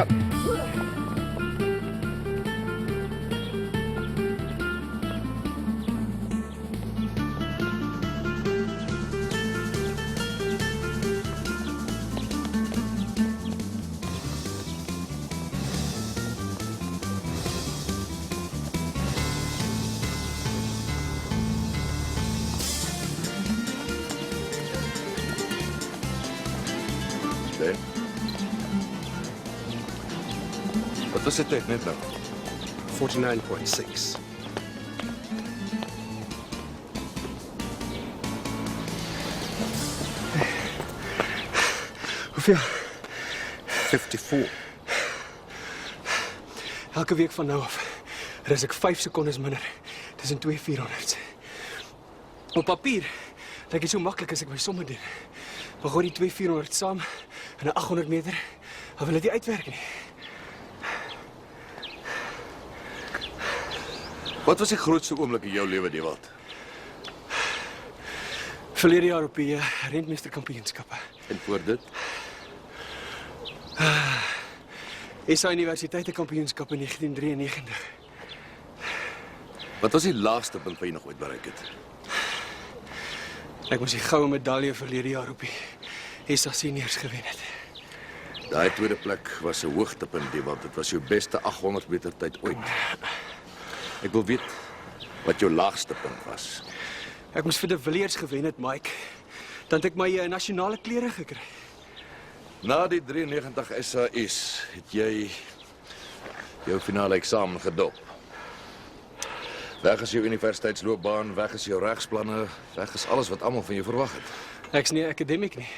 Gaan. Nee. Wat was die tyd net nou? 49.6. Hoeveel? 54. Elke week van nou af ris ek 5 sekondes minder tussen 2 400's. Op papier lyk dit so maklik as ek my somme doen. Maar gooi die 2 400 saam in 'n 800 meter, dan wil dit nie uitwerk nie. Wat was die grootste oomblik in jou lewe, Dewald? Verlede jaar op die Rentmeesterkampioenskappe. En voor dit? SA Universiteite Kampioenskap in 1993. Wat was die laagste punt wat jy nog ooit bereik het? Ek moes die goue medalje verlede jaar op die SA Seniors gewen het. Daai tweede plek was 'n hoogtepunt, Dewald. Dit was jou beste 800 meter tyd ooit. Ek wil weet wat jou laagste punt was. Ek moes vir De Villiers gewen het, Mike. Dan het ek my nasionale klere gekry. Na die 93 SA's het jy jou finale eksamen gedop. Weg is jou universiteitsloopbaan, weg is jou regsplanne, weg is alles wat almal van jou verwag het. Ek's nie 'n akademiek nie.